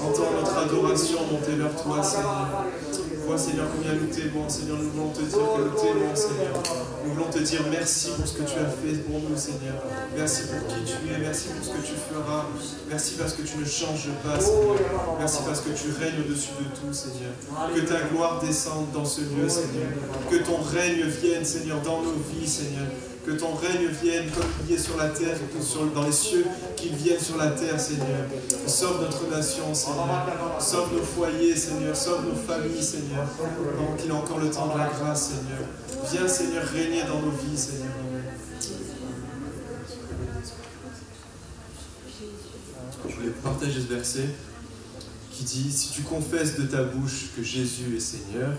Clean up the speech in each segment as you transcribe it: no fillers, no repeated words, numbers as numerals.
Entends notre adoration monter vers toi, Seigneur. Vois, Seigneur, combien nous t'aimons, Seigneur. Nous voulons te dire que nous t'aimons, Seigneur. Nous voulons te dire merci pour ce que tu as fait pour nous, Seigneur. Merci pour qui tu es, merci pour ce que tu feras. Merci parce que tu ne changes pas, Seigneur. Merci parce que tu règnes au-dessus de tout, Seigneur. Que ta gloire descende dans ce lieu, Seigneur. Que ton règne vienne, Seigneur, dans nos vies, Seigneur. Que ton règne vienne comme il est sur la terre, dans les cieux, qu'il vienne sur la terre, Seigneur. Sauve notre nation, Seigneur. Sauve nos foyers, Seigneur. Sauve nos familles, Seigneur. Pendant qu'il a encore le temps de la grâce, Seigneur. Viens, Seigneur, régner dans nos vies, Seigneur. Je voulais partager ce verset qui dit « Si tu confesses de ta bouche que Jésus est Seigneur,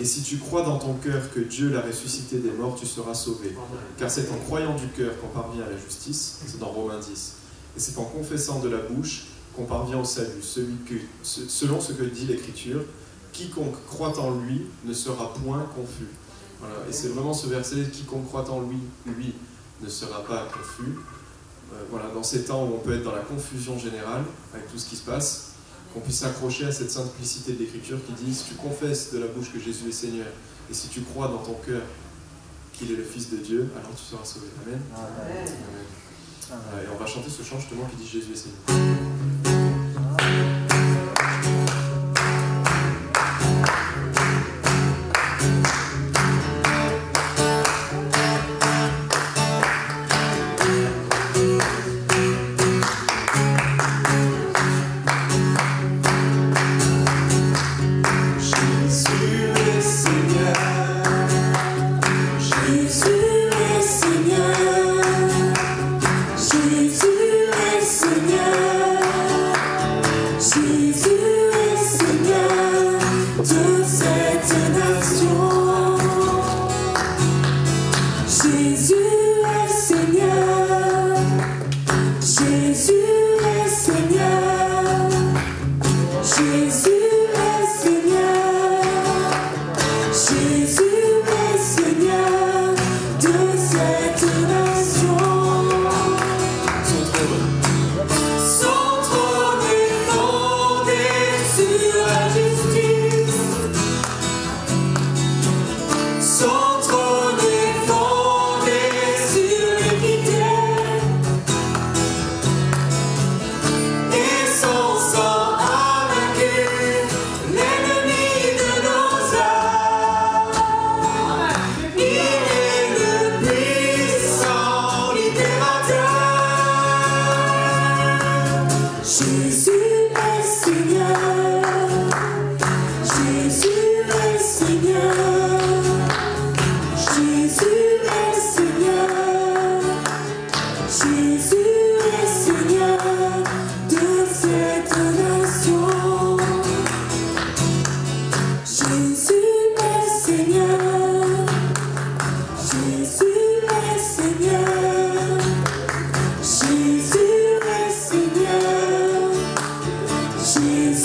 et si tu crois dans ton cœur que Dieu l'a ressuscité des morts, tu seras sauvé. Car c'est en croyant du cœur qu'on parvient à la justice. » C'est dans Romains 10. Et c'est en confessant de la bouche qu'on parvient au salut. Selon ce que dit l'Écriture, quiconque croit en lui ne sera point confus. Voilà. Et c'est vraiment ce verset, quiconque croit en lui, lui ne sera pas confus. Voilà, dans ces temps où on peut être dans la confusion générale, avec tout ce qui se passe, qu'on puisse s'accrocher à cette simplicité de l'Écriture qui dit « Si tu confesses de la bouche que Jésus est Seigneur, et si tu crois dans ton cœur qu'il est le Fils de Dieu, alors tu seras sauvé. » Amen. Amen. Amen. Et on va chanter ce chant justement qui dit « Jésus est Seigneur ». Jésus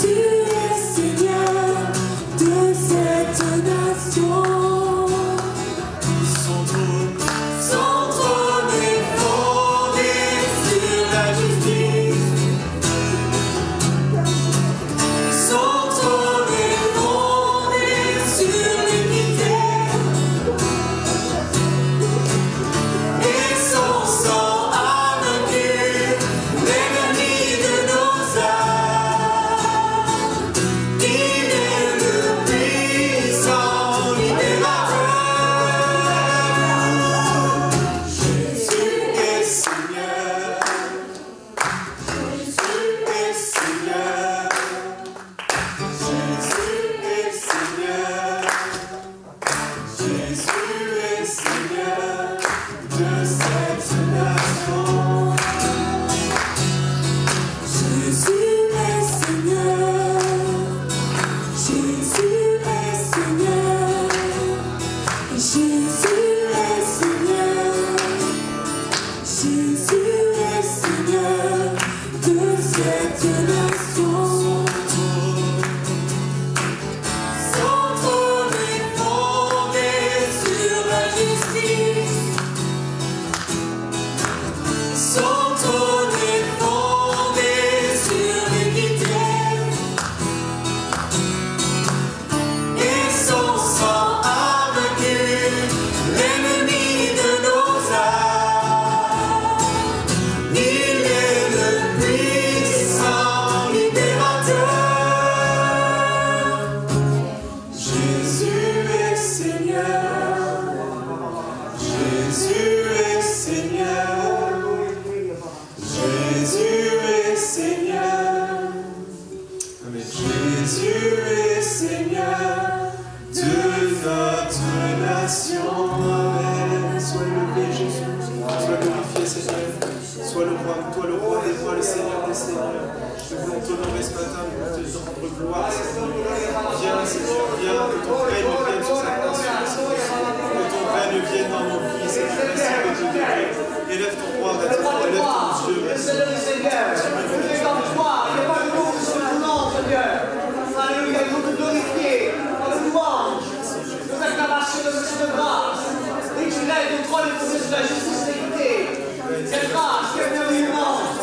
Jésus est Seigneur de notre nation. Amen. Sois élevé, Jésus. Sois glorifié, Seigneur. Sois le roi, toi le roi des rois, le Seigneur des seigneurs. Nous voulons t'honorer ce matin, nous voulons te rendre gloire, Seigneur. Viens, Seigneur, viens, que ton règne vienne sur cette nation, Seigneur. Que ton règne vienne dans nos vies, Seigneur. Merci de te guérir. Élève ton roi, maintenant. Élève ton Dieu, merci. Alléluia, nous te glorifier par le louange, nos acclamations de notre grâce, et tu lèves le trône et de la justice et l'équité. Cette grâce, quelle merveilleuse.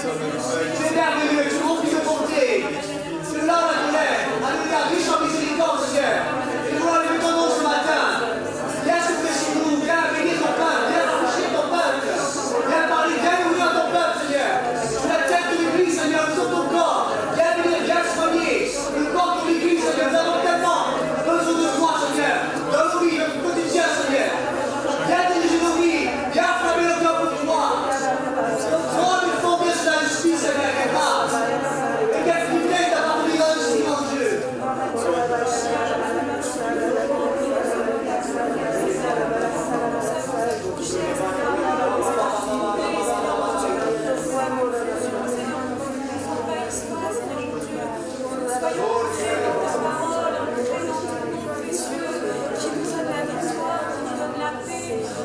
Tu es merveilleux, tu remplis de bonté. Tu es là la colère. Alléluia, riche en miséricorde, Seigneur. Et nous allons ton nom ce matin. Viens souffler sur nous, viens bénir ton peuple, viens toucher ton peuple. Viens parler, viens ouvrir ton peuple, Seigneur. Tu es la tête de l'église, Seigneur, nous sommes ton corps. Viens bénir, viens soigner. Le corps de l'église, Seigneur, nous avons tellement besoin de toi, Seigneur. Dans nos vies, notre quotidien, Seigneur. Viens diriger nos vies, viens affirmer le cœur pour toi. Notre trône est fondé sur la justice, Seigneur, et grâce. Et quel privilège d'appartenir dans le Seigneur Dieu.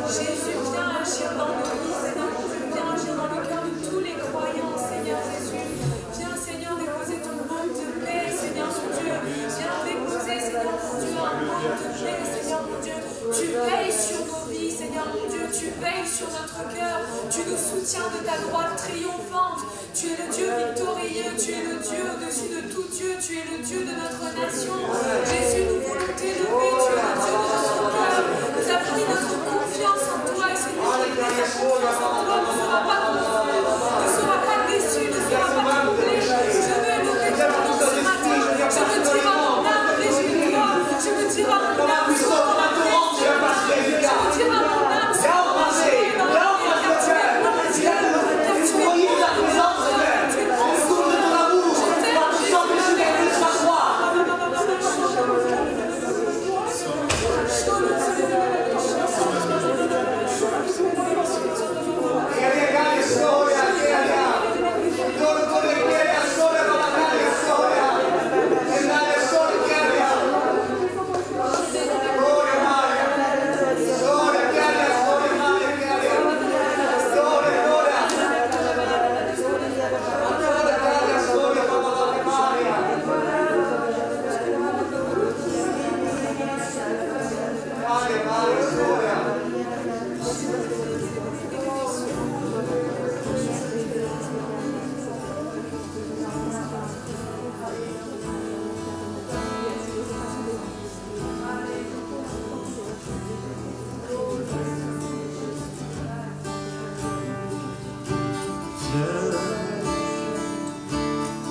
Jésus, viens agir dans nos vies, Seigneur mon Dieu, viens agir dans le cœur de tous les croyants, Seigneur Jésus. Viens, Seigneur, déposer ton manque de paix, Seigneur mon Dieu. Viens déposer, Seigneur mon Dieu, un manque de paix, Seigneur mon Dieu. Tu veilles sur nos vies, Seigneur mon Dieu, tu veilles sur notre cœur. Tu nous soutiens de ta droite triomphante. Tu es le Dieu victorieux, tu es le Dieu au-dessus de tout Dieu, tu es le Dieu de notre nation. Jésus, nous voulons t'élever, tu es le Dieu de notre cœur. Nous avons mis notre confiance en toi et Seigneur, notre confiance en toi ne sera pas confus, ne sera pas déçu, ne sera pas troublé. Je veux élever ton nom ce matin. Je veux dire à mon âme, réjouis-toi. Je veux dire à mon âme, sois dans la paix. Je veux dire à mon âme, sois dans la paix.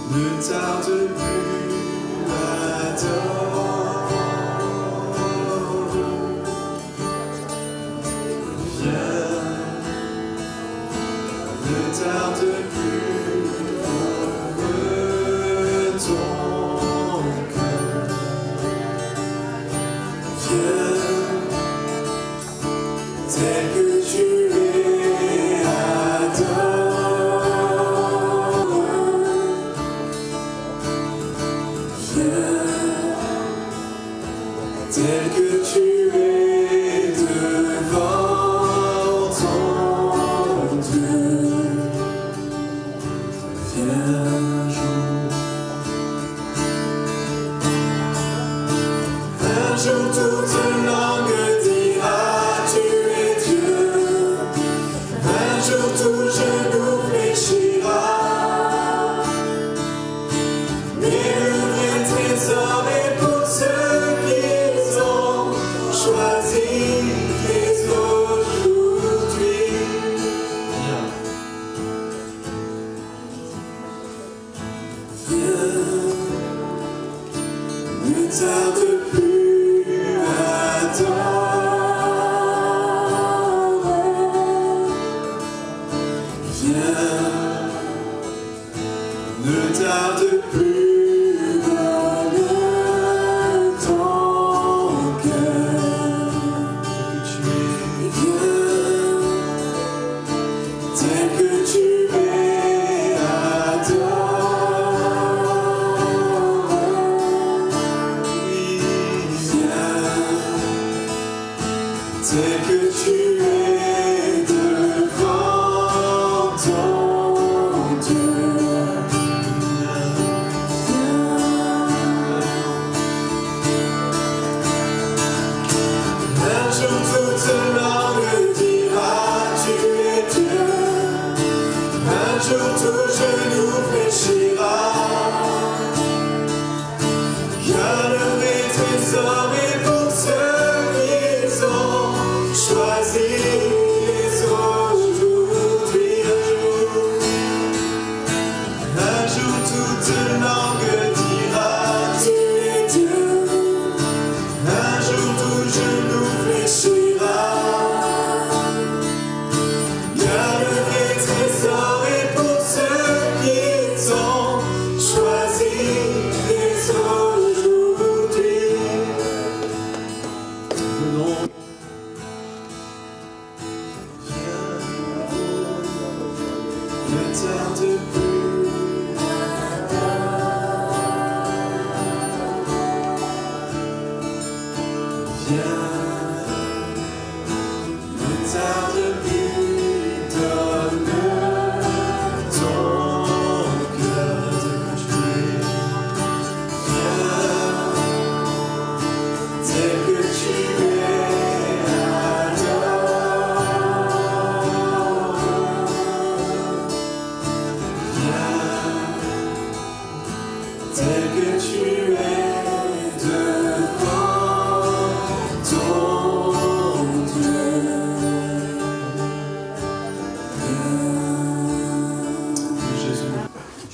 Ne tarde plus à t'adorer. Viens, ne tarde plus ouvre ton cœur. Viens, tel que tu es, adore. Tel que tu es devant ton Dieu, viens jour. Un jour toute langue dira tu es Dieu. Un jour tout genou fléchira. Mais le vrai trésor est pour ceux qui ont choisi dès aujourd'hui. Viens, ne tarde plus à t'adorer. Viens, ne tarde plus.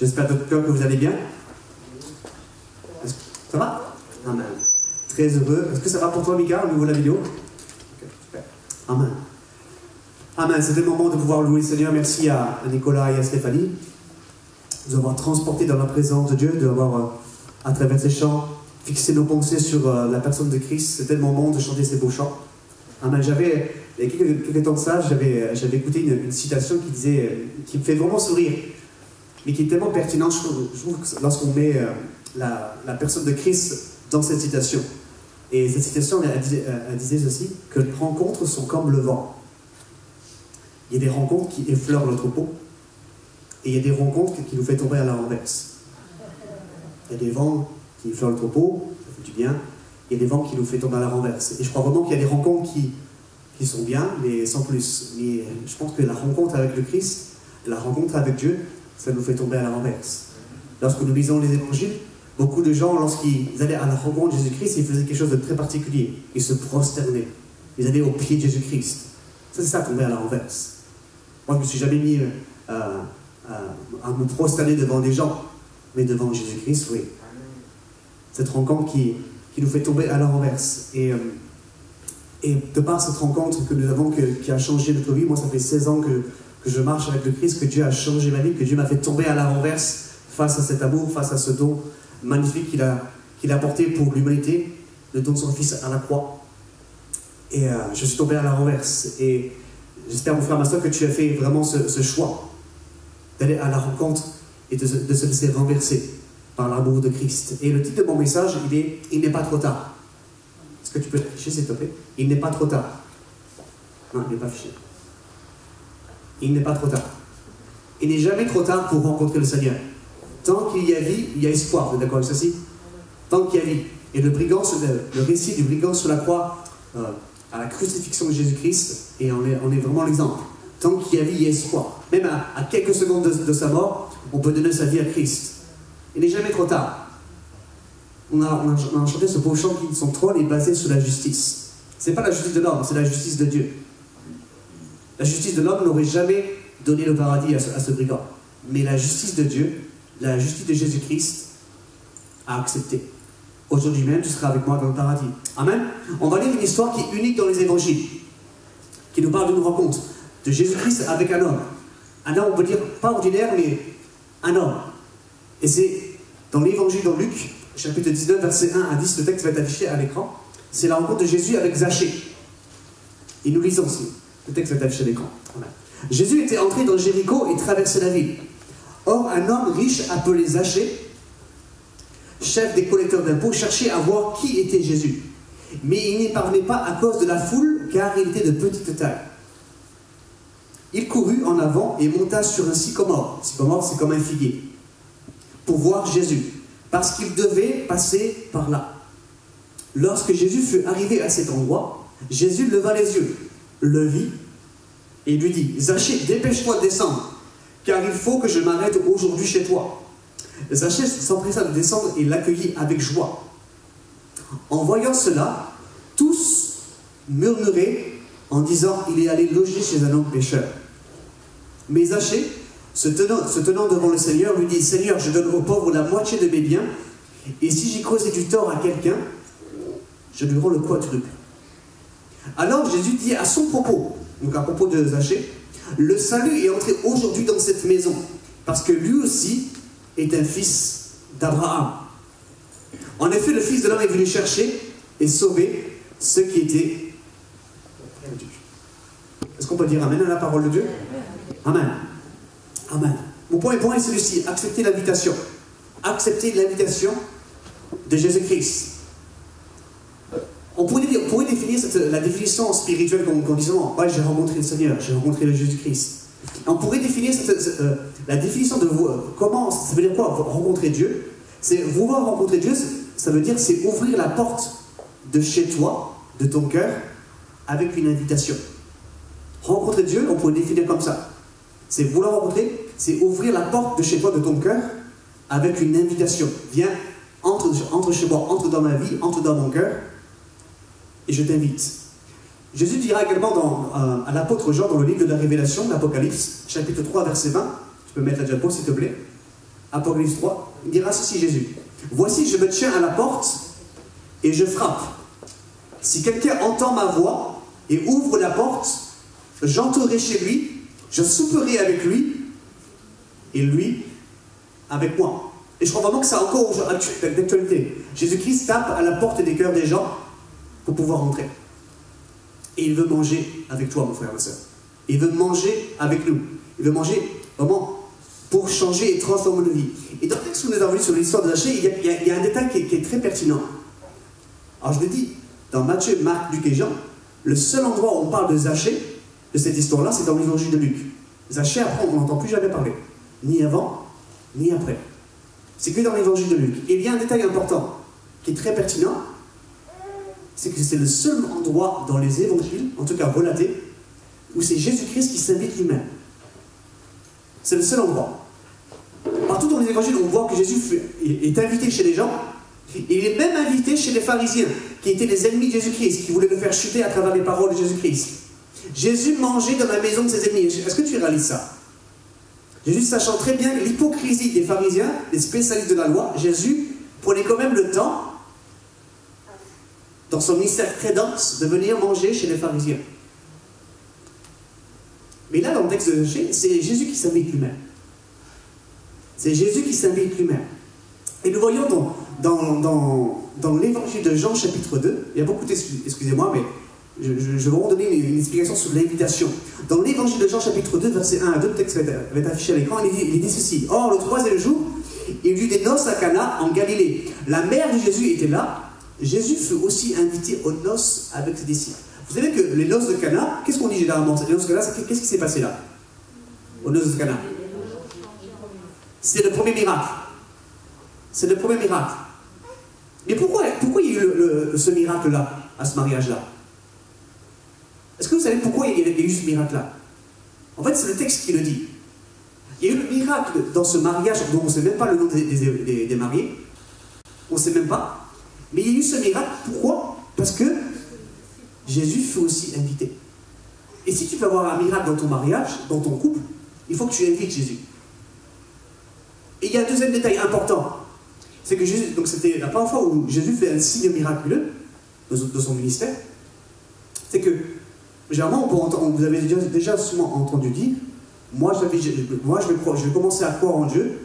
J'espère de tout cœur que vous allez bien. Ça va? Amen. Très heureux. Est-ce que ça va pour toi, Mika, au niveau de la vidéo? Okay, super. Amen. Amen. C'était le moment de pouvoir louer le Seigneur. Merci à Nicolas et à Stéphanie de nous avoir transportés dans la présence de Dieu, d'avoir, à travers ces chants, fixé nos pensées sur la personne de Christ. C'était le moment de chanter ces beaux chants. Amen. Il y a quelques temps de ça, j'avais écouté une citation qui me fait vraiment sourire, mais qui est tellement pertinente, je trouve lorsqu'on met la personne de Christ dans cette citation. Et cette citation, elle disait ceci, que les rencontres sont comme le vent. Il y a des rencontres qui effleurent notre peau, et il y a des rencontres qui nous font tomber à la renverse. Il y a des vents qui effleurent notre peau, ça fait du bien, il y a des vents qui nous font tomber à la renverse. Et je crois vraiment qu'il y a des rencontres qui sont bien, mais sans plus. Mais je pense que la rencontre avec le Christ, la rencontre avec Dieu, ça nous fait tomber à la renverse. Lorsque nous lisons les évangiles, beaucoup de gens, lorsqu'ils allaient à la rencontre de Jésus-Christ, ils faisaient quelque chose de très particulier. Ils se prosternaient. Ils allaient au pied de Jésus-Christ. Ça, c'est ça, tomber à la renverse. Moi, je ne me suis jamais mis à me prosterner devant des gens, mais devant Jésus-Christ, oui. Cette rencontre qui nous fait tomber à la renverse. Et de par cette rencontre que nous avons, qui a changé notre vie, moi, ça fait 16 ans que je marche avec le Christ, que Dieu a changé ma vie, que Dieu m'a fait tomber à la renverse face à cet amour, face à ce don magnifique qu'il a apporté pour l'humanité, le don de son Fils à la croix. Et je suis tombé à la renverse. Et j'espère, mon frère, ma soeur, que tu as fait vraiment ce choix d'aller à la rencontre et de se laisser renverser par l'amour de Christ. Et le titre de mon message, il n'est pas trop tard. Est-ce que tu peux l'afficher, s'il te plaît? Il n'est pas trop tard. Non, il n'est pas affiché. Il n'est pas trop tard. Il n'est jamais trop tard pour rencontrer le Seigneur. Tant qu'il y a vie, il y a espoir. Vous êtes d'accord avec ceci? Tant qu'il y a vie. Et le récit du brigand sur la croix, à la crucifixion de Jésus-Christ, et on est vraiment l'exemple. Tant qu'il y a vie, il y a espoir. Même à quelques secondes de sa mort, on peut donner sa vie à Christ. Il n'est jamais trop tard. On a chanté ce beau chant qui, son trône est basé sur la justice. Ce n'est pas la justice de l'homme, c'est la justice de Dieu. La justice de l'homme n'aurait jamais donné le paradis à ce brigand. Mais la justice de Dieu, la justice de Jésus-Christ, a accepté. Aujourd'hui même, tu seras avec moi dans le paradis. Amen. On va lire une histoire qui est unique dans les évangiles, qui nous parle d'une rencontre de Jésus-Christ avec un homme. Un homme, on peut dire, pas ordinaire, mais un homme. Et c'est dans l'évangile de Luc, chapitre 19, versets 1 à 10, le texte va être affiché à l'écran. C'est la rencontre de Jésus avec Zachée. Et nous lisons aussi. Le texte va être affiché à l'écran. Amen. Jésus était entré dans Jéricho et traversait la ville. Or, un homme riche appelé Zachée, chef des collecteurs d'impôts, cherchait à voir qui était Jésus. Mais il n'y parvenait pas à cause de la foule, car il était de petite taille. Il courut en avant et monta sur un sycomore. Sycomore, c'est comme un figuier. Pour voir Jésus, parce qu'il devait passer par là. Lorsque Jésus fut arrivé à cet endroit, Jésus leva les yeux, le vit et lui dit, « Zachée, dépêche-toi de descendre, car il faut que je m'arrête aujourd'hui chez toi. » Zachée s'empressa de descendre et l'accueillit avec joie. En voyant cela, tous murmuraient en disant, « Il est allé loger chez un homme pécheur. » Mais Zachée, se tenant devant le Seigneur, lui dit, « Seigneur, je donne aux pauvres la moitié de mes biens, et si j'ai causé du tort à quelqu'un, je lui rends le quadruple. » Alors Jésus dit à son propos, donc à propos de Zachée, « Le salut est entré aujourd'hui dans cette maison, parce que lui aussi est un fils d'Abraham. En effet, le Fils de l'homme est venu chercher et sauver ceux qui étaient perdus. » Est-ce qu'on peut dire Amen à la parole de Dieu? Amen. Amen. Mon point est celui-ci, accepter l'invitation. Accepter l'invitation de Jésus-Christ. on pourrait définir la définition spirituelle qu'on dit souvent. Ouais, j'ai rencontré le Seigneur, j'ai rencontré le Jésus-Christ. On pourrait définir la définition de comment, ça veut dire quoi, rencontrer Dieu. C'est vouloir rencontrer Dieu, ça veut dire c'est ouvrir la porte de chez toi, de ton cœur, avec une invitation. Rencontrer Dieu, on pourrait définir comme ça. C'est vouloir rencontrer, c'est ouvrir la porte de chez toi, de ton cœur, avec une invitation. Viens, entre chez moi, entre dans ma vie, entre dans mon cœur, et je t'invite. Jésus dira également à l'apôtre Jean dans le livre de la Révélation, l'Apocalypse, chapitre 3, verset 20, tu peux mettre la diapo s'il te plaît, Apocalypse 3, il dira ceci Jésus, « Voici, je me tiens à la porte et je frappe. Si quelqu'un entend ma voix et ouvre la porte, j'entrerai chez lui, je souperai avec lui, et lui avec moi. » Et je crois vraiment que c'est encore d'actualité. Jésus-Christ tape à la porte des cœurs des gens pour pouvoir rentrer. Et il veut manger avec toi, mon frère, ma soeur. Il veut manger avec nous. Il veut manger vraiment pour changer et transformer nos vies. Et dans le texte que nous avons lu sur l'histoire de Zachée, il y a un détail qui est très pertinent. Alors je le dis, dans Matthieu, Marc, Luc et Jean, le seul endroit où on parle de Zachée, de cette histoire-là, c'est dans l'évangile de Luc. Zachée, après, on n'entend plus jamais parler. Ni avant, ni après. C'est que dans l'évangile de Luc. Et il y a un détail important, qui est très pertinent, c'est que c'est le seul endroit dans les évangiles, en tout cas relaté, où c'est Jésus-Christ qui s'invite lui-même. C'est le seul endroit. Partout dans les évangiles, on voit que Jésus est invité chez les gens, et il est même invité chez les pharisiens, qui étaient les ennemis de Jésus-Christ, qui voulaient le faire chuter à travers les paroles de Jésus-Christ. Jésus mangeait dans la maison de ses ennemis. Est-ce que tu réalises ça? Jésus, sachant très bien l'hypocrisie des pharisiens, des spécialistes de la loi, Jésus prenait quand même le temps, dans son ministère très dense, de venir manger chez les pharisiens. Mais là, dans le texte de Zachée, c'est Jésus qui s'invite lui-même. C'est Jésus qui s'invite lui-même. Et nous voyons dans l'évangile de Jean, chapitre 2, il y a beaucoup excusez-moi, mais je vais vous donner une explication sur l'invitation. Dans l'évangile de Jean, chapitre 2, verset 1 à 2, le texte va être affiché à l'écran, il dit ceci. Or, le troisième jour, il y eut des noces à Cana, en Galilée. La mère de Jésus était là. Jésus fut aussi invité aux noces avec ses disciples. Vous savez que les noces de Cana, qu'est-ce qu'on dit généralement? Les noces de Cana, qu'est-ce qui s'est passé là? Aux noces de Cana. C'est le premier miracle. C'est le premier miracle. Mais pourquoi il y a eu ce miracle-là, à ce mariage-là? Est-ce que vous savez pourquoi il y a eu ce miracle-là? En fait, c'est le texte qui le dit. Il y a eu le miracle dans ce mariage dont on ne sait même pas le nom des mariés. On ne sait même pas. Mais il y a eu ce miracle, pourquoi? Parce que Jésus fut aussi invité. Et si tu veux avoir un miracle dans ton mariage, dans ton couple, il faut que tu invites Jésus. Et il y a un deuxième détail important. C'est que Jésus, donc c'était la première fois où Jésus fait un signe miraculeux de son ministère. C'est que, généralement, vous avez déjà souvent entendu dire, moi je vais commencer à croire en Dieu,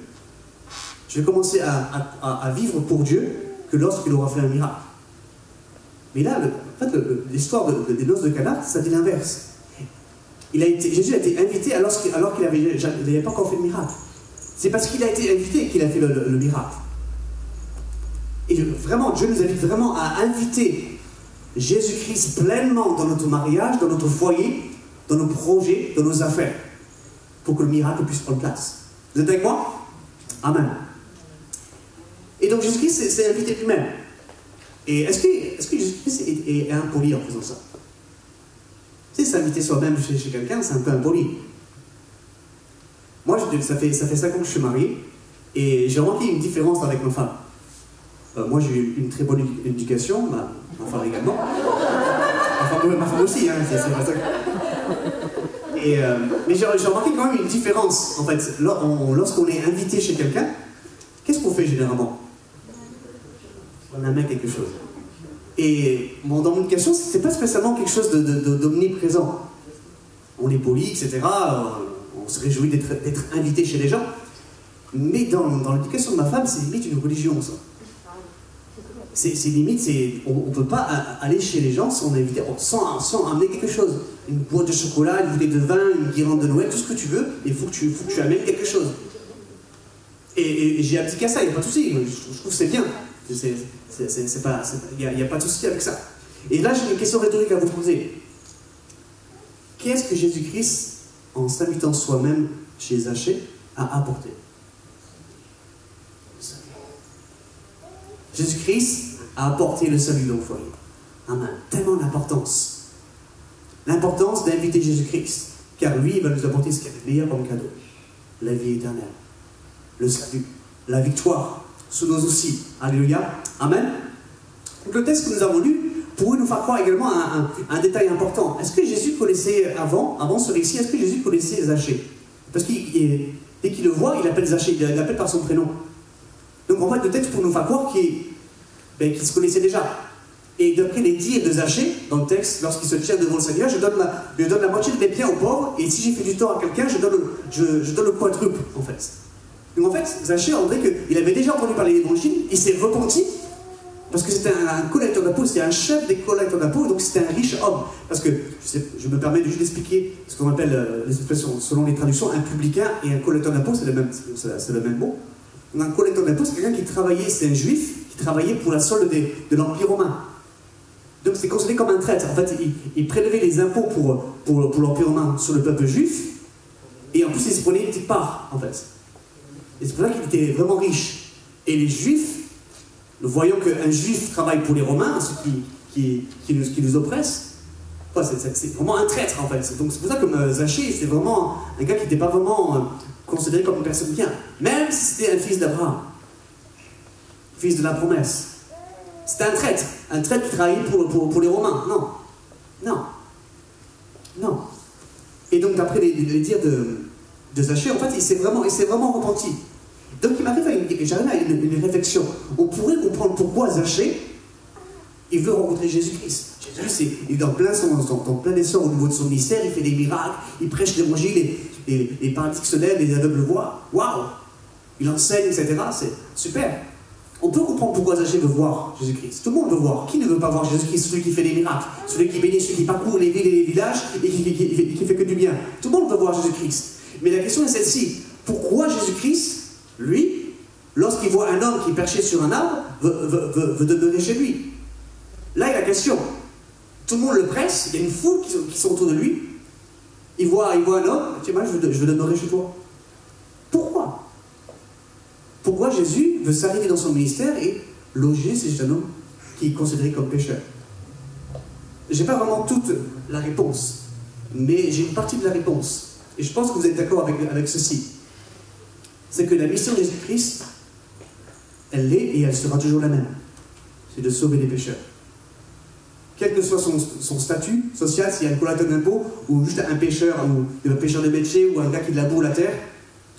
je vais commencer à vivre pour Dieu, que lorsqu'il aura fait un miracle. Mais là, en fait, l'histoire des noces de Cana, ça dit l'inverse. Jésus a été invité alors qu'il n'avait pas encore fait de miracle. C'est parce qu'il a été invité qu'il a fait le miracle. Et vraiment, Dieu nous invite vraiment à inviter Jésus-Christ pleinement dans notre mariage, dans notre foyer, dans nos projets, dans nos affaires, pour que le miracle puisse prendre place. Vous êtes avec moi? Amen. Et donc Jésus-Christ s'est invité lui-même. Et est-ce que Jésus-Christ est impoli en faisant ça? Tu sais, s'inviter soi-même chez quelqu'un, c'est un peu impoli. Moi, ça fait 5 ans que je suis marié, et j'ai remarqué une différence avec ma femme. Moi, j'ai eu une très bonne éducation, ma femme également. Ma femme aussi, hein, c'est pas ça. Mais j'ai remarqué quand même une différence, en fait. Lorsqu'on est invité chez quelqu'un, qu'est-ce qu'on fait généralement? On amène quelque chose. Et dans mon éducation, c'est pas spécialement quelque chose d'omniprésent. On est poli, etc. On se réjouit d'être invité chez les gens. Mais dans l'éducation de ma femme, c'est limite une religion, ça. C'est limite, on ne peut pas aller chez les gens sans amener quelque chose. Une boîte de chocolat, une bouteille de vin, une guirlande de Noël, tout ce que tu veux, il faut que tu amènes quelque chose. Et j'ai appliqué à ça, il n'y a pas de souci, je trouve que c'est bien. Il n'y a pas de souci avec ça. Et là, j'ai une question rhétorique à vous poser. Qu'est-ce que Jésus-Christ, en s'invitant soi-même chez Zachée, a apporté? Jésus-Christ a apporté le salut dans le foyer. Amen. Tellement d'importance. L'importance d'inviter Jésus-Christ. Car lui, il va nous apporter ce qu'il y a de meilleur comme cadeau. La vie éternelle. Le salut. La victoire. Sous nos soucis. Alléluia. Amen. Donc le texte que nous avons lu pourrait nous faire croire également un détail important. Est-ce que Jésus connaissait, avant ce récit, est-ce que Jésus connaissait Zachée? Parce que dès qu'il le voit, il appelle Zachée, il l'appelle par son prénom. Donc en fait, le texte pour nous faire croire qu'il se connaissait déjà. Et d'après les dires de Zachée, dans le texte, lorsqu'il se tient devant le Seigneur, je donne la moitié de mes biens aux pauvres, et si j'ai fait du tort à quelqu'un, je donne le quadruple, en fait. Donc en fait, Zachée, on dirait qu'il avait déjà entendu parler de l'Évangile, il s'est repenti, parce que c'était un collecteur d'impôts, c'était un chef des collecteurs d'impôts, donc c'était un riche homme. Parce que, je me permets juste d'expliquer ce qu'on appelle les expressions, selon les traductions, un publicain et un collecteur d'impôts, c'est le même mot. Donc un collecteur d'impôts, c'est quelqu'un qui travaillait, c'est un juif, qui travaillait pour la solde de l'Empire romain. Donc c'est considéré comme un traître. En fait, il prélevait les impôts pour l'Empire romain sur le peuple juif, et en plus il se prenait une petite part, en fait. Et c'est pour ça qu'il était vraiment riche. Et les juifs, nous voyons qu'un juif travaille pour les Romains, ceux qui nous oppressent, c'est vraiment un traître, en fait. Donc c'est pour ça que Zachée, c'est vraiment un gars qui n'était pas vraiment considéré comme une personne bien. Même si c'était un fils d'Abraham, fils de la promesse. C'était un traître qui travaillait pour les Romains. Non. Et donc, d'après les dires de Zachée, en fait, il s'est vraiment repenti. Donc, il m'arrive à une réflexion. On pourrait comprendre pourquoi Zachée, il veut rencontrer Jésus-Christ. Jésus, il est dans plein essor au niveau de son ministère, il fait des miracles, il prêche l'évangile, les paralytiques se lèvent, les aveugles voient. Waouh! Il enseigne, etc. C'est super. On peut comprendre pourquoi Zachée veut voir Jésus-Christ. Tout le monde veut voir. Qui ne veut pas voir Jésus-Christ? Celui qui fait des miracles, celui qui bénit, celui qui parcourt les villes et les villages et qui fait que du bien. Tout le monde veut voir Jésus-Christ. Mais la question est celle-ci. Pourquoi Jésus-Christ, lui, lorsqu'il voit un homme qui est perché sur un arbre, veut demeurer chez lui? Là est la question. Tout le monde le presse, il y a une foule qui sont autour de lui. Il voit un homme, tiens, moi je veux demeurer chez toi. Pourquoi? Pourquoi Jésus veut s'arrêter dans son ministère et loger ces jeunes hommes qui est considéré comme pécheurs? Je n'ai pas vraiment toute la réponse, mais j'ai une partie de la réponse. Et je pense que vous êtes d'accord avec ceci. C'est que la mission de Jésus-Christ, elle l'est et elle sera toujours la même. C'est de sauver les pécheurs. Quel que soit son statut social, s'il y a un collecteur d'impôts, ou juste un pécheur, ou un pécheur de métier, ou un gars qui laboure la terre,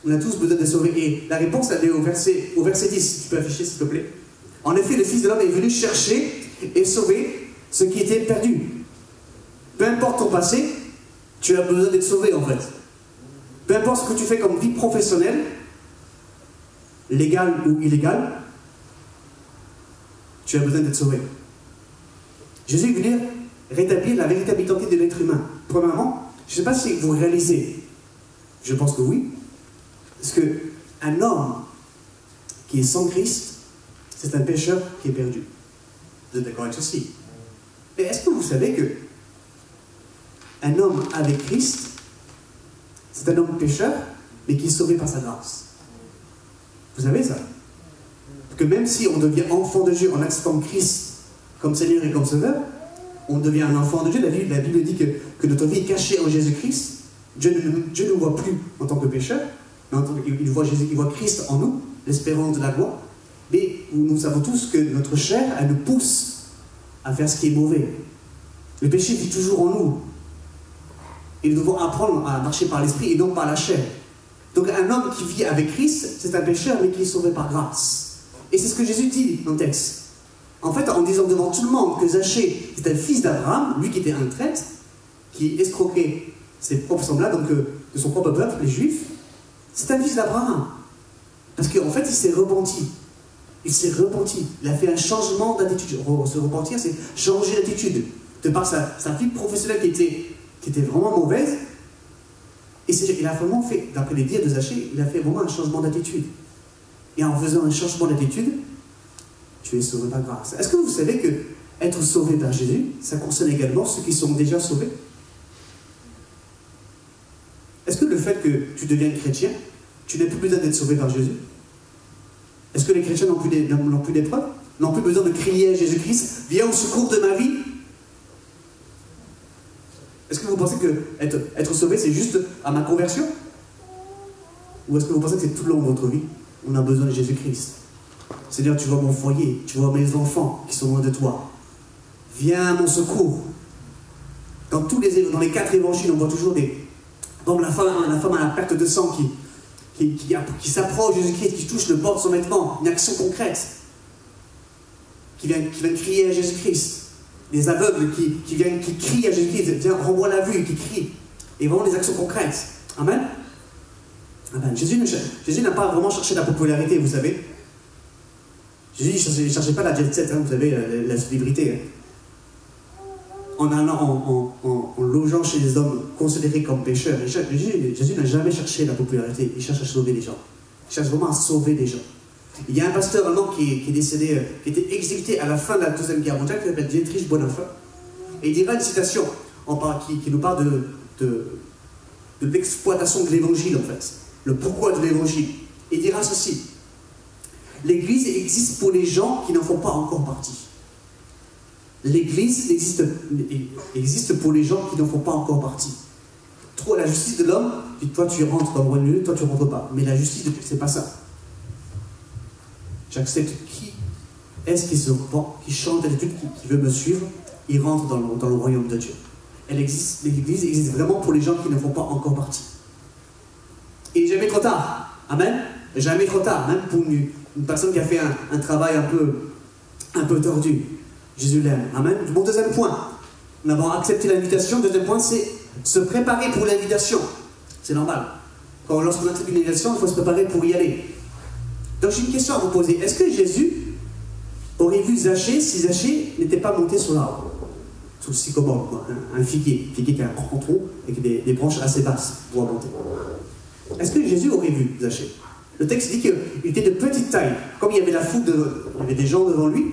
on a tous besoin de sauver. Et la réponse, elle est au verset 10. Tu peux afficher, s'il te plaît. En effet, le Fils de l'homme est venu chercher et sauver ce qui était perdu. Peu importe ton passé, tu as besoin d'être sauvé, en fait. Peu importe ce que tu fais comme vie professionnelle, légale ou illégale, tu as besoin d'être sauvé. Jésus est venu rétablir la véritable identité de l'être humain. Premièrement, je ne sais pas si vous réalisez, je pense que oui, parce qu'un homme qui est sans Christ, c'est un pécheur qui est perdu. Vous êtes d'accord avec ceci? Mais est-ce que vous savez que un homme avec Christ, c'est un homme pécheur, mais qui est sauvé par sa grâce? Vous savez ça? Que même si on devient enfant de Dieu en acceptant Christ comme Seigneur et comme Sauveur, on devient un enfant de Dieu. La Bible dit que notre vie est cachée en Jésus-Christ. Dieu ne nous voit plus en tant que pécheur, mais il voit Christ en nous, l'espérance de la gloire. Mais nous savons tous que notre chair, elle nous pousse à faire ce qui est mauvais. Le péché vit toujours en nous. Et nous devons apprendre à marcher par l'esprit et non par la chair. Donc un homme qui vit avec Christ, c'est un pécheur, mais qui est sauvé par grâce. Et c'est ce que Jésus dit dans le texte. En fait, en disant devant tout le monde que Zachée est un fils d'Abraham, lui qui était un traître, qui escroquait ses propres semblables, donc de son propre peuple, les Juifs, c'est un fils d'Abraham. Parce qu'en fait, il s'est repenti. Il s'est repenti. Il a fait un changement d'attitude. Se repentir, c'est changer d'attitude. De par sa vie professionnelle qui était vraiment mauvaise. Et il a vraiment fait, d'après les dires de Zachée, il a fait vraiment un changement d'attitude. Et en faisant un changement d'attitude, tu es sauvé par grâce. Est-ce que vous savez que être sauvé par Jésus, ça concerne également ceux qui sont déjà sauvés. Est-ce que le fait que tu deviennes chrétien, tu n'as plus besoin d'être sauvé par Jésus? Est-ce que les chrétiens n'ont plus d'épreuves? N'ont plus besoin de crier à Jésus-Christ, viens au secours de ma vie? Est-ce que vous pensez que être sauvé, c'est juste à ma conversion? Ou est-ce que vous pensez que c'est tout le long de votre vie? On a besoin de Jésus-Christ. Seigneur, tu vois mon foyer, tu vois mes enfants qui sont loin de toi. Viens à mon secours. Dans les 4 évangiles, on voit toujours comme la femme à la perte de sang qui s'approche de Jésus-Christ, qui touche le bord de son vêtement, une action concrète, qui vient crier à Jésus-Christ. Les aveugles qui crient à Jésus-Christ, viens, renvoie la vue, qui crient. Et vraiment des actions concrètes. Amen. Amen. Jésus n'a pas vraiment cherché la popularité, vous savez. Jésus ne cherchait pas la jet set, hein, vous savez, la célébrité. Hein. En logeant chez les hommes considérés comme pécheurs. Jésus n'a jamais cherché la popularité, il cherche à sauver les gens. Il cherche vraiment à sauver les gens. Il y a un pasteur allemand qui est décédé, qui était exécuté à la fin de la Deuxième Guerre mondiale, qui s'appelle Dietrich Bonhoeffer. Et il dira une citation qui nous parle de l'exploitation de l'évangile, en fait. Le pourquoi de l'évangile. Il dira ceci: l'Église existe pour les gens qui n'en font pas encore partie. L'Église existe pour les gens qui n'en font pas encore partie. Trop la justice de l'homme, toi tu rentres dans le royaume de Dieu, toi tu ne rentres pas. Mais la justice de Dieu, c'est pas ça. J'accepte qui est-ce qui chante l'attitude, qui veut me suivre, il rentre dans le royaume de Dieu. L'Église existe vraiment pour les gens qui ne font pas encore partie. Et jamais trop tard. Amen. Jamais trop tard. Même pour une personne qui a fait un travail un peu tordu. Jésus l'aime. Amen. Mon deuxième point. Nous avons accepté l'invitation. Deuxième point, c'est se préparer pour l'invitation. C'est normal. Lorsqu'on accepte une invitation, il faut se préparer pour y aller. Donc j'ai une question à vous poser. Est-ce que Jésus aurait vu Zachée si Zachée n'était pas monté sur l'arbre? Sous le sycomore, quoi. Un figuier qui a un grand tronc avec des branches assez basses pour monter. Est-ce que Jésus aurait vu Zachée? Le texte dit qu'il était de petite taille. Comme il y avait la foule, il y avait des gens devant lui,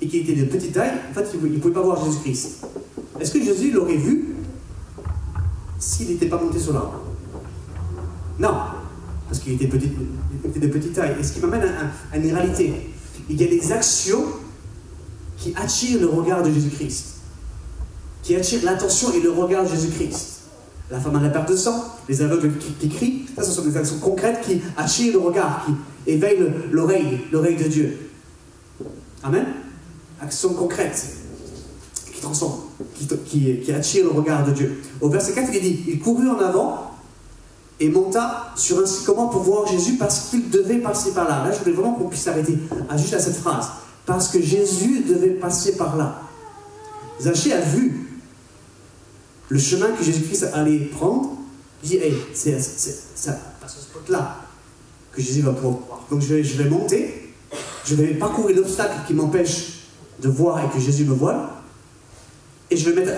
et qu'il était de petite taille, en fait, il ne pouvait pas voir Jésus-Christ. Est-ce que Jésus l'aurait vu s'il n'était pas monté sur l'arbre? Non, parce qu'il était de petite taille. Et ce qui m'amène à une réalité. Il y a des actions qui attirent le regard de Jésus-Christ, qui attirent l'attention et le regard de Jésus-Christ. La femme à la perte de sang, les aveugles qui crient, ça, ce sont des actions concrètes qui attirent le regard, qui éveillent l'oreille de Dieu. Amen. Actions concrètes qui transforment, qui attirent le regard de Dieu. Au verset 4, il est dit: il courut en avant et monta sur un sycomore pour voir Jésus parce qu'il devait passer par là. Là, je voulais vraiment qu'on puisse s'arrêter juste à cette phrase. Parce que Jésus devait passer par là. Zachée a vu le chemin que Jésus-Christ allait prendre. Il dit: hey, c'est à ce spot-là que Jésus va pouvoir voir. Donc je vais monter, je vais parcourir l'obstacle qui m'empêche de voir et que Jésus me voit, et je vais mettre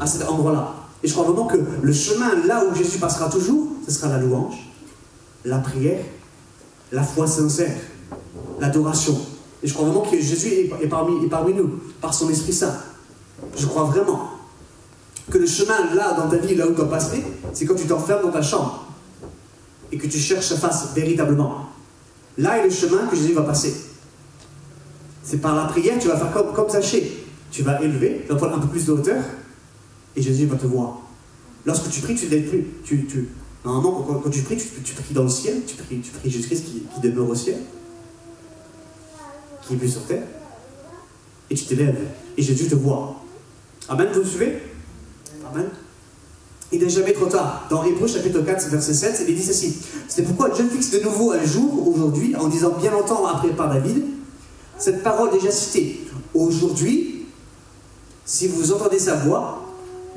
à cet endroit-là. Et je crois vraiment que le chemin là où Jésus passera toujours, ce sera la louange, la prière, la foi sincère, l'adoration. Et je crois vraiment que Jésus est parmi nous, par son Esprit Saint. Je crois vraiment que le chemin là dans ta vie, là où tu dois passer, c'est quand tu t'enfermes dans ta chambre et que tu cherches sa face véritablement. Là est le chemin que Jésus va passer. C'est par la prière, tu vas faire comme Zachée. Tu vas élever, tu vas prendre un peu plus de hauteur, et Jésus va te voir. Lorsque tu pries, normalement, quand tu pries, tu pries dans le ciel, tu pries Jésus-Christ qui demeure au ciel, qui est plus sur terre, et tu t'élèves, et Jésus te voit. Amen, vous me suivez? Amen. Il n'est jamais trop tard. Dans Hébreux chapitre 4, verset 7, il dit ceci: c'est pourquoi Dieu fixe de nouveau un jour, aujourd'hui, en disant bien longtemps après par David, cette parole déjà citée. Aujourd'hui, si vous entendez sa voix,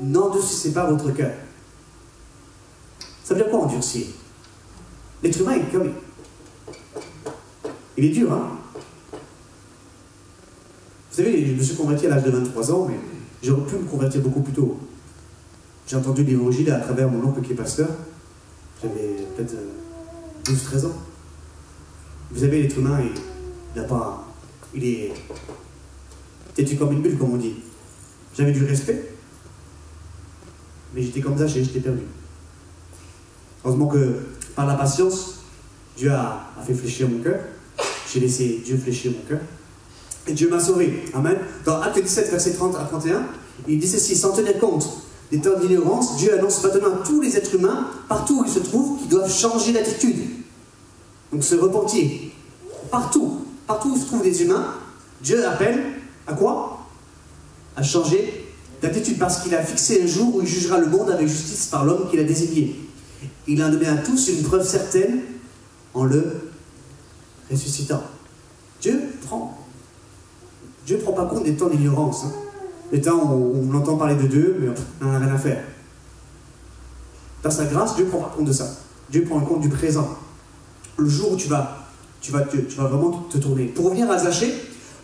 n'endurcissez pas votre cœur. Ça veut dire quoi endurcir? L'être humain est comme... Il est dur, hein? Vous savez, je me suis converti à l'âge de 23 ans, mais j'aurais pu me convertir beaucoup plus tôt. J'ai entendu l'évangile à travers mon oncle qui est pasteur. J'avais peut-être 12-13 ans. Vous savez, l'être humain, il est Têtu comme une bulle, comme on dit. J'avais du respect, mais j'étais comme ça, j'étais perdu. Heureusement que, par la patience, Dieu a fait fléchir mon cœur. J'ai laissé Dieu fléchir mon cœur. Et Dieu m'a sauvé. Amen. Dans Acte 17, versets 30 à 31, il dit ceci: sans tenir compte des temps d'ignorance, Dieu annonce maintenant à tous les êtres humains, partout où ils se trouvent, qu'ils doivent changer d'attitude. Donc se repentir. Partout où se trouvent des humains, Dieu appelle à quoi? À changer d'attitude, parce qu'il a fixé un jour où il jugera le monde avec justice par l'homme qu'il a désigné. Il a donné à tous une preuve certaine en le ressuscitant. Dieu prend pas compte des temps d'ignorance. Hein. Les temps où on entend parler de Dieu, mais on n'en a rien à faire. Dans sa grâce, Dieu prend pas compte de ça. Dieu prend compte du présent. Le jour où tu vas vraiment te tourner. Pour revenir à Zachée,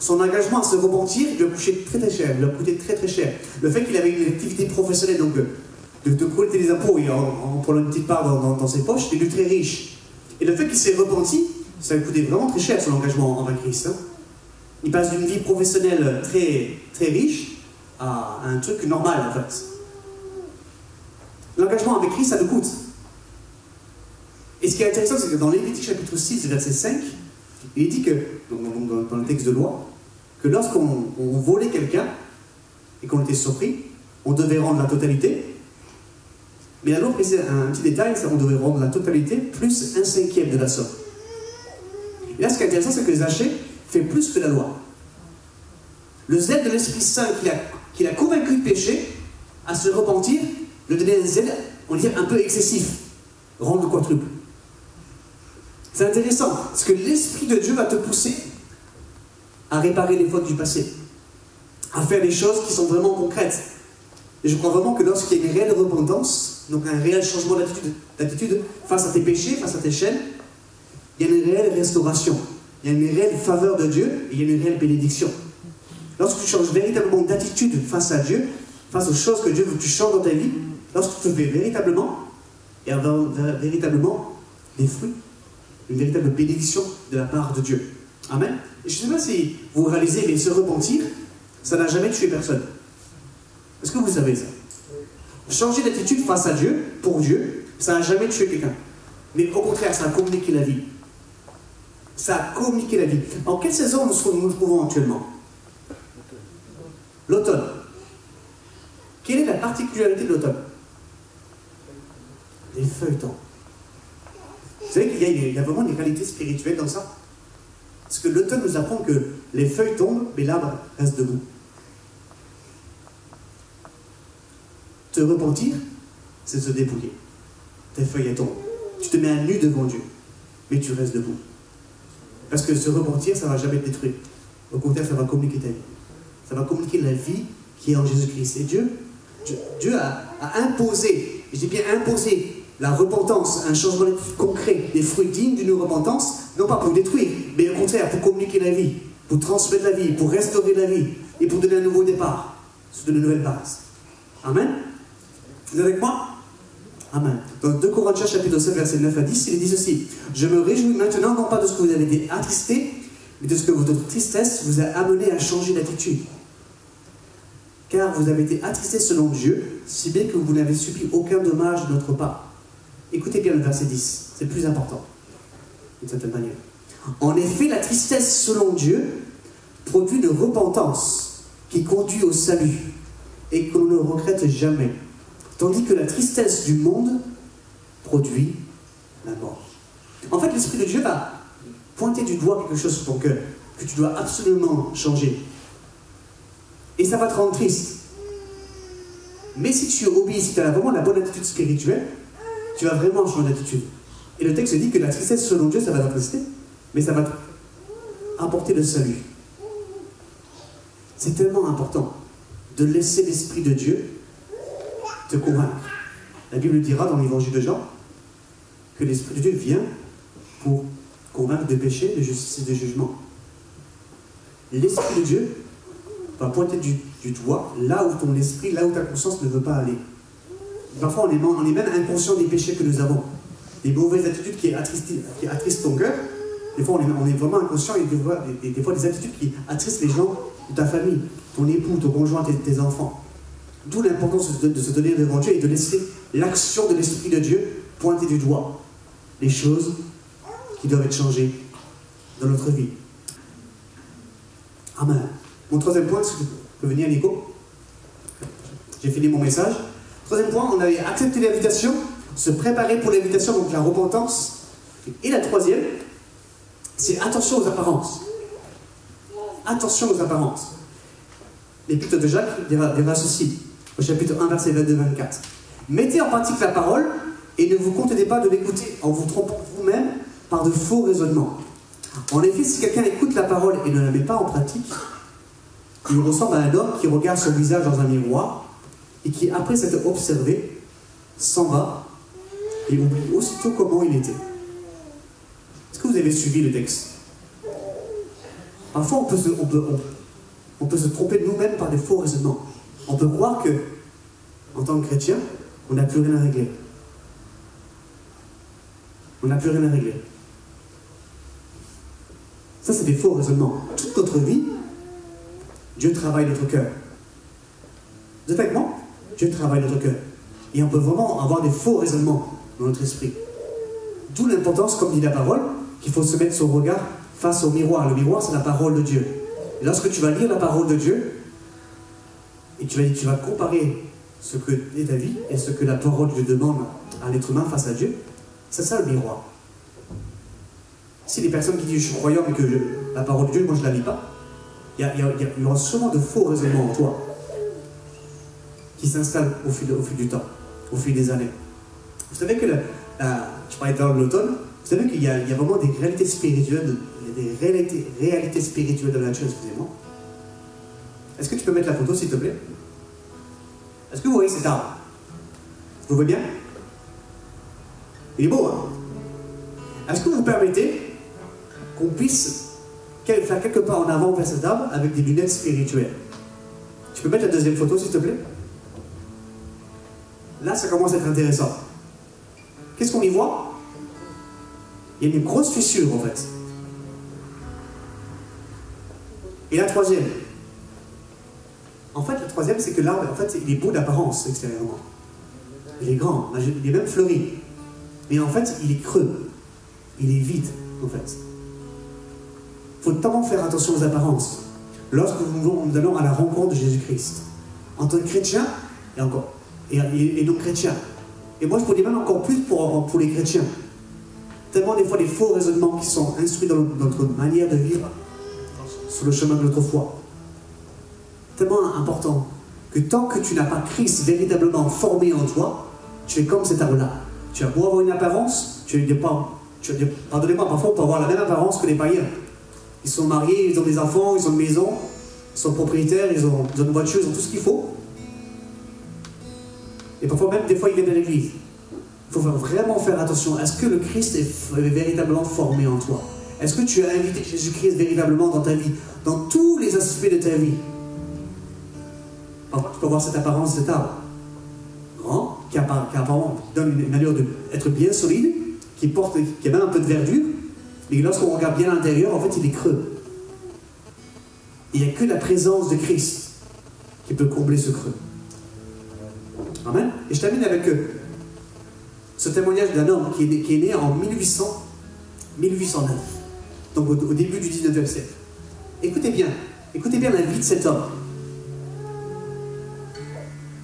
son engagement à se repentir lui a coûté très très cher. Il lui a coûté très très cher. Le fait qu'il avait une activité professionnelle, donc de collecter des impôts et en prenant une petite part dans ses poches, il est très riche. Et le fait qu'il s'est repenti, ça lui a coûté vraiment très cher son engagement envers Christ. Hein. Il passe d'une vie professionnelle très, très riche à un truc normal en fait. L'engagement avec Christ, ça nous coûte. Et ce qui est intéressant, c'est que dans Lévitique chapitre 6, verset 5, il dit que, dans le texte de loi, que lorsqu'on volait quelqu'un et qu'on était surpris, on devait rendre la totalité. Mais la loi précise un petit détail, c'est qu'on devait rendre la totalité plus 1/5 de la somme. Et là, ce qui est intéressant, c'est que Zachée fait plus que la loi. Le zèle de l'Esprit Saint qui l'a convaincu de péché, à se repentir, le donnait un zèle, on dirait un peu excessif, rendre le quadruple. C'est intéressant, parce que l'Esprit de Dieu va te pousser à réparer les fautes du passé, à faire des choses qui sont vraiment concrètes. Et je crois vraiment que lorsqu'il y a une réelle repentance, donc un réel changement d'attitude face à tes péchés, face à tes chaînes, il y a une réelle restauration, il y a une réelle faveur de Dieu et il y a une réelle bénédiction. Lorsque tu changes véritablement d'attitude face à Dieu, face aux choses que Dieu veut que tu changes dans ta vie, lorsque tu te fais véritablement, il y a véritablement des fruits, une véritable bénédiction de la part de Dieu. Amen. Et je ne sais pas si vous réalisez, mais se repentir, ça n'a jamais tué personne. Est-ce que vous savez ça? Changer d'attitude face à Dieu, pour Dieu, ça n'a jamais tué quelqu'un. Mais au contraire, ça a communiqué la vie. Ça a communiqué la vie. En quelle saison nous nous trouvons actuellement? L'automne. Quelle est la particularité de l'automne? Les feuilletons. Vous savez qu'il y a vraiment une réalité spirituelle dans ça? Parce que l'automne nous apprend que les feuilles tombent, mais l'arbre reste debout. Te repentir, c'est se dépouiller. Tes feuilles elles tombent. Tu te mets à nu devant Dieu, mais tu restes debout. Parce que se repentir, ça ne va jamais te détruire. Au contraire, ça va communiquer ta vie. Ça va communiquer la vie qui est en Jésus-Christ. Et Dieu a imposé, et je dis bien imposé, la repentance, un changement d'attitude concret, des fruits dignes d'une repentance, non pas pour détruire, mais au contraire pour communiquer la vie, pour transmettre la vie, pour restaurer la vie, et pour donner un nouveau départ, sur de nouvelles bases. Amen. Vous êtes avec moi? Amen. Dans 2 Corinthiens chapitre 7, verset 9 à 10, il est dit ceci: je me réjouis maintenant, non pas de ce que vous avez été attristés, mais de ce que votre tristesse vous a amené à changer d'attitude. Car vous avez été attristés selon Dieu, si bien que vous n'avez subi aucun dommage de notre part. Écoutez bien le verset 10, c'est le plus important, d'une certaine manière. En effet, la tristesse selon Dieu produit une repentance qui conduit au salut et que l'on ne regrette jamais. Tandis que la tristesse du monde produit la mort. En fait, l'Esprit de Dieu va pointer du doigt quelque chose sur ton cœur que tu dois absolument changer. Et ça va te rendre triste. Mais si tu obéis, si tu as vraiment la bonne attitude spirituelle, tu vas vraiment changer d'attitude. Et le texte dit que la tristesse selon Dieu, ça va t'attrister, mais ça va apporter le salut. C'est tellement important de laisser l'Esprit de Dieu te convaincre. La Bible dira dans l'évangile de Jean que l'Esprit de Dieu vient pour convaincre de péché, de justice et de jugement. L'Esprit de Dieu va pointer du doigt là où ton esprit, là où ta conscience ne veut pas aller. Parfois, on est même inconscient des péchés que nous avons, des mauvaises attitudes qui attristent ton cœur. Des fois, on est vraiment inconscient et des fois des attitudes qui attristent les gens de ta famille, ton époux, ton conjoint, tes enfants. D'où l'importance de se donner devant Dieu et de laisser l'action de l'Esprit de Dieu pointer du doigt les choses qui doivent être changées dans notre vie. Amen. Mon troisième point, est-ce que tu peux venir, Nico? J'ai fini mon message. Troisième point, on avait accepté l'invitation, se préparer pour l'invitation, donc la repentance. Et la troisième, c'est attention aux apparences. Attention aux apparences. L'épître de Jacques dira ceci, au chapitre 1, verset 22-24. Mettez en pratique la parole et ne vous contentez pas de l'écouter en vous trompant vous-même par de faux raisonnements. En effet, si quelqu'un écoute la parole et ne la met pas en pratique, il ressemble à un homme qui regarde son visage dans un miroir et qui, après s'être observé, s'en va et oublie aussitôt comment il était. Est-ce que vous avez suivi le texte? Parfois, on peut se tromper de nous-mêmes par des faux raisonnements. On peut croire que, en tant que chrétien, on n'a plus rien à régler. On n'a plus rien à régler. Ça, c'est des faux raisonnements. Toute notre vie, Dieu travaille notre cœur. Vous êtes avec moi? Dieu travaille notre cœur. Et on peut vraiment avoir des faux raisonnements dans notre esprit. D'où l'importance, comme dit la parole, qu'il faut se mettre son regard face au miroir. Le miroir, c'est la parole de Dieu. Et lorsque tu vas lire la parole de Dieu, et tu vas comparer ce que est ta vie et ce que la parole de Dieu demande à l'être humain face à Dieu, c'est ça le miroir. Si les personnes qui disent je suis croyant mais que la parole de Dieu, moi je ne la lis pas, il y aura sûrement de faux raisonnements en toi qui s'installent au fil du temps, au fil des années. Vous savez que, je parlais dans l'automne, vous savez qu'il y a vraiment des réalités spirituelles, réalités spirituelles de la nature, excusez-moi. Est-ce que tu peux mettre la photo, s'il te plaît? Est-ce que vous voyez cet arbre? Vous voyez bien? Il est beau, hein? Est-ce que vous permettez qu'on puisse faire quelques pas en avant vers cet arbre avec des lunettes spirituelles? Tu peux mettre la deuxième photo, s'il te plaît? Là, ça commence à être intéressant. Qu'est-ce qu'on y voit? Il y a une grosse fissure, en fait. Et la troisième? En fait, la troisième, c'est que l'arbre, en fait, il est beau d'apparence extérieurement. Il est grand, il est même fleuri. Mais en fait, il est creux. Il est vide, en fait. Il faut tellement faire attention aux apparences. Lorsque nous allons à la rencontre de Jésus-Christ, en tant que chrétien, et non chrétien. Et moi, je pourrais dire même encore plus pour les chrétiens. Tellement des fois des faux raisonnements qui sont instruits dans notre manière de vivre sur le chemin de notre foi. Tellement important que tant que tu n'as pas Christ véritablement formé en toi, tu es comme cet arbre-là. Tu as beau avoir une apparence, pardonnez-moi, parfois on peut avoir la même apparence que les païens. Ils sont mariés, ils ont des enfants, ils ont une maison, ils sont propriétaires, ils ont une voiture, ils ont tout ce qu'il faut. Et parfois même, des fois, ils viennent à l'église. Il faut vraiment faire attention. Est-ce que le Christ est véritablement formé en toi? Est-ce que tu as invité Jésus-Christ véritablement dans ta vie, dans tous les aspects de ta vie? Parfois, tu peux avoir cette apparence cet arbre, grand, qui apparemment donne une allure d'être bien solide, qui a même un peu de verdure, mais lorsqu'on regarde bien à l'intérieur, en fait, il est creux. Il n'y a que la présence de Christ qui peut combler ce creux. Amen. Et je termine avec ce témoignage d'un homme qui est né en 1809, donc au début du 19e siècle. Écoutez bien la vie de cet homme.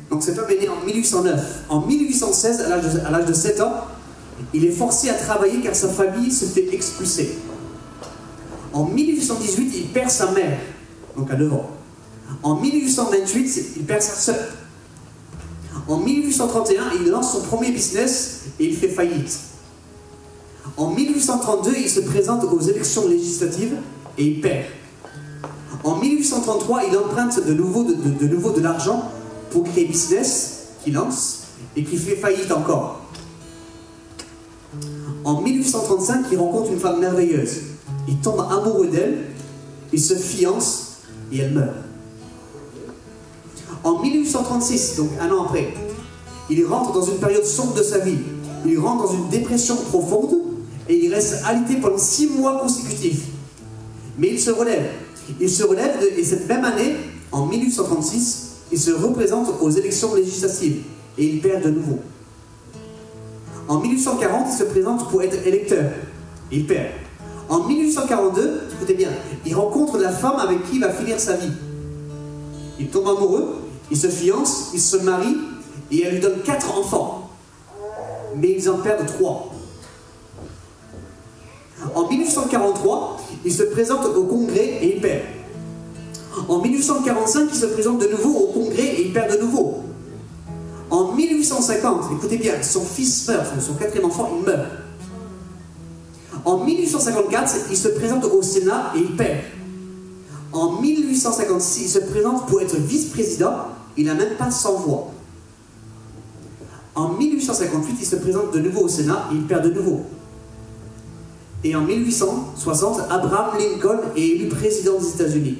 Donc cet homme est né en 1809. En 1816, à l'âge de 7 ans, il est forcé à travailler car sa famille se fait expulser. En 1818, il perd sa mère, donc à 9 ans. En 1828, il perd sa sœur. En 1831, il lance son premier business et il fait faillite. En 1832, il se présente aux élections législatives et il perd. En 1833, il emprunte de nouveau de l'argent pour créer business qu'il lance et qui fait faillite encore. En 1835, il rencontre une femme merveilleuse. Il tombe amoureux d'elle, il se fiance et elle meurt. En 1836, donc un an après, il rentre dans une période sombre de sa vie. Il rentre dans une dépression profonde et il reste alité pendant 6 mois consécutifs. Mais il se relève, Il se relève et cette même année, en 1836, il se représente aux élections législatives et il perd de nouveau. En 1840, il se présente pour être électeur et il perd. En 1842, écoutez bien, il rencontre la femme avec qui il va finir sa vie. Il tombe amoureux, il se fiance, il se marie et elle lui donne 4 enfants. Mais ils en perdent 3. En 1843, il se présente au Congrès et il perd. En 1845, il se présente de nouveau au Congrès et il perd de nouveau. En 1850, écoutez bien, son fils meurt, son 4e enfant, il meurt. En 1854, il se présente au Sénat et il perd. En 1856, il se présente pour être vice-président, il n'a même pas 100 voix. En 1858, il se présente de nouveau au Sénat et il perd de nouveau. Et en 1860, Abraham Lincoln est élu président des États-Unis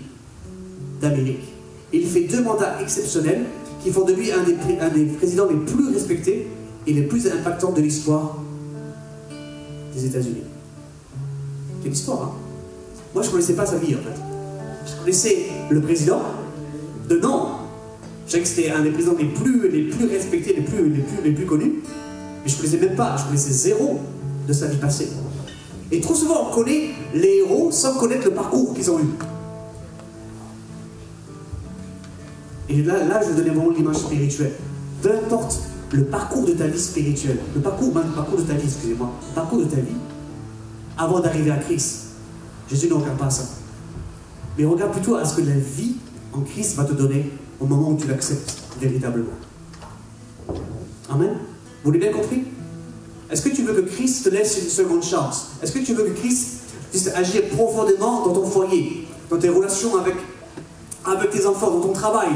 d'Amérique. Il fait 2 mandats exceptionnels qui font de lui un des présidents les plus respectés et les plus impactants de l'histoire des États-Unis. Quelle histoire, hein? Moi, je ne connaissais pas sa vie, en fait. Je connaissais le président de nom. Je savais que c'était un des présidents les plus respectés, les plus connus. Mais je ne connaissais même pas, je connaissais zéro de sa vie passée. Et trop souvent, on connaît les héros sans connaître le parcours qu'ils ont eu. Et là, je donnais vraiment l'image spirituelle. Peu importe le parcours de ta vie spirituelle, le parcours de ta vie, excusez-moi, le parcours de ta vie, avant d'arriver à Christ, Jésus ne regarde pas à ça. Mais regarde plutôt à ce que la vie en Christ va te donner au moment où tu l'acceptes véritablement. Amen. Vous l'avez bien compris? Est-ce que tu veux que Christ te laisse une seconde chance? Est-ce que tu veux que Christ puisse agir profondément dans ton foyer, dans tes relations avec tes enfants, dans ton travail,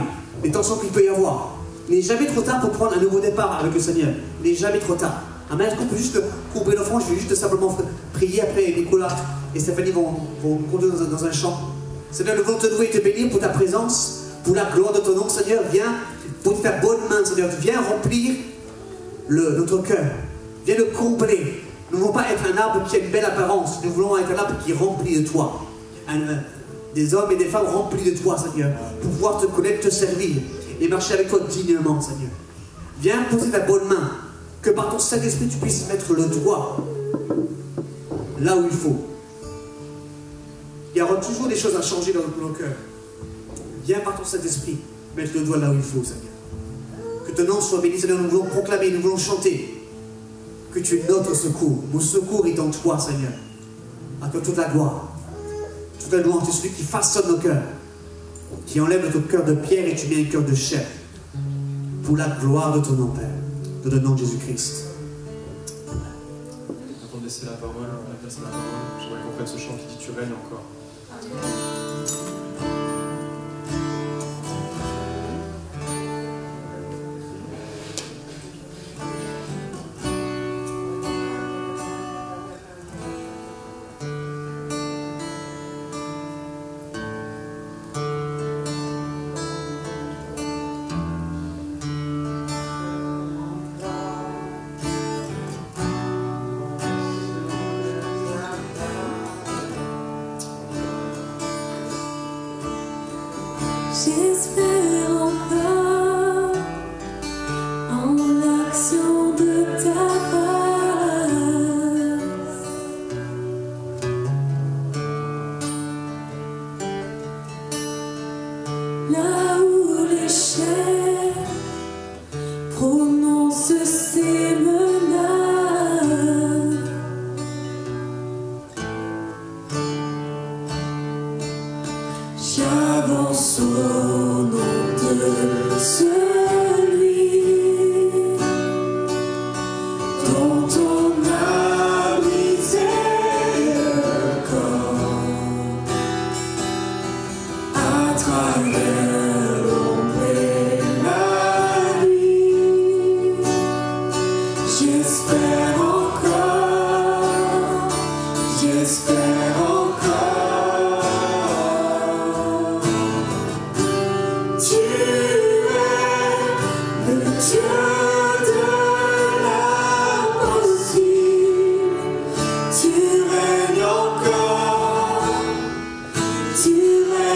les tensions qu'il peut y avoir? Il n'est jamais trop tard pour prendre un nouveau départ avec le Seigneur. Il n'est jamais trop tard. Amen. Est-ce qu'on peut juste couper l'offrande? Je vais juste simplement prier. Après, Nicolas et Stéphanie vont conduire dans un chant. Seigneur, nous voulons te louer et te bénir pour ta présence, pour la gloire de ton nom. Seigneur, viens pour ta bonne main. Seigneur, viens remplir notre cœur. Viens le combler. Nous ne voulons pas être un arbre qui a une belle apparence. Nous voulons être un arbre qui est rempli de toi. Des hommes et des femmes remplis de toi, Seigneur, pour pouvoir te connaître, te servir et marcher avec toi dignement, Seigneur. Viens poser ta bonne main, que par ton Saint-Esprit tu puisses mettre le doigt là où il faut. Il y aura toujours des choses à changer dans nos cœurs. Viens par ton Saint-Esprit mettre le doigt là où il faut, Seigneur. Que ton nom soit béni, Seigneur. Nous voulons proclamer, nous voulons chanter que tu es notre secours. Mon secours est en toi, Seigneur. À toi toute la gloire. Toute la louange, c'est celui qui façonne nos cœurs, qui enlève notre cœur de pierre et tu mets un cœur de chair. Pour la gloire de ton nom, Père. De le nom de Jésus-Christ. Avant de laisser la parole, j'aimerais qu'on prenne ce chant qui dit tu règnes encore. J'espère encore en l'action de ta grâce. Là où les chairs prononcent ces menaces, j'avance au nom de celui dont on a brisé le corps à travers l'ombre et la nuit. J'espère encore, j'espère encore. Tu es le Dieu de l'impossible. Tu règnes encore, tu règnes.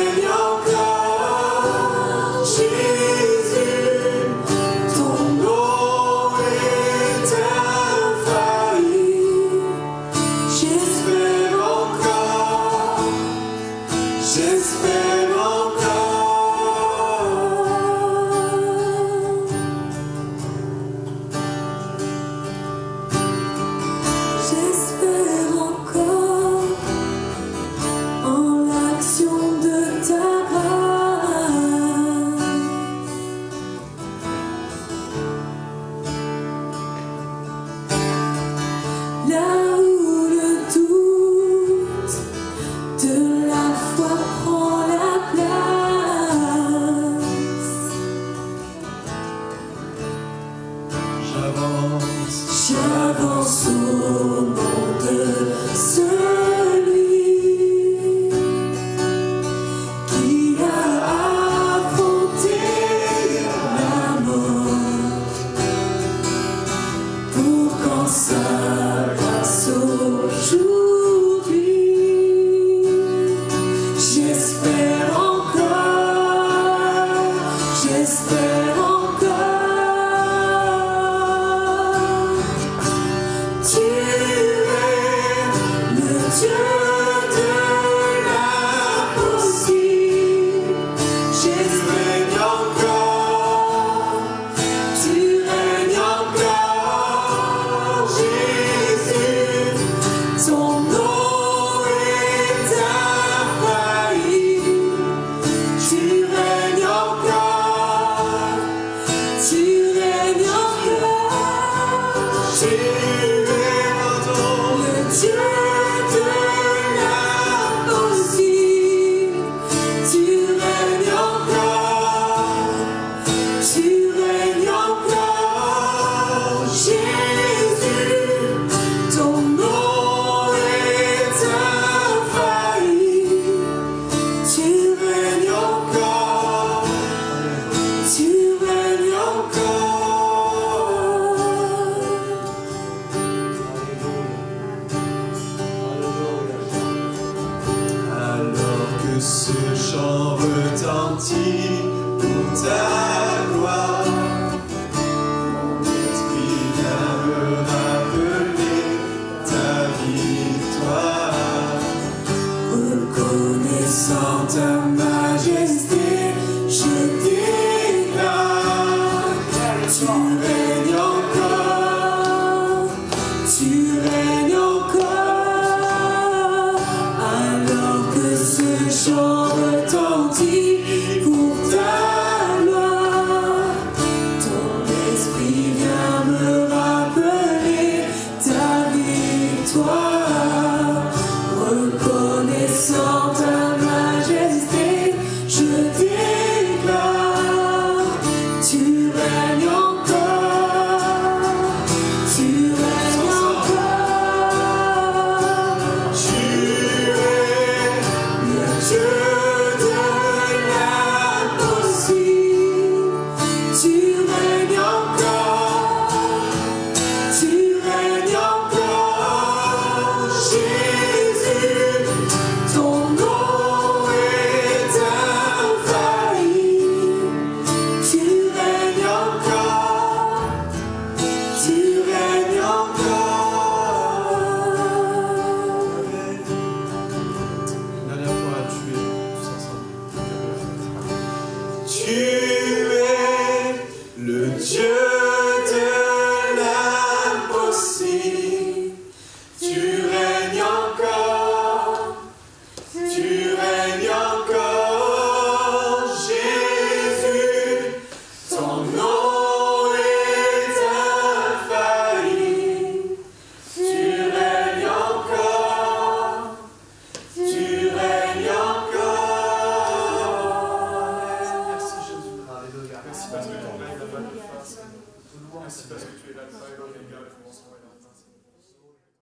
anéanti pour ta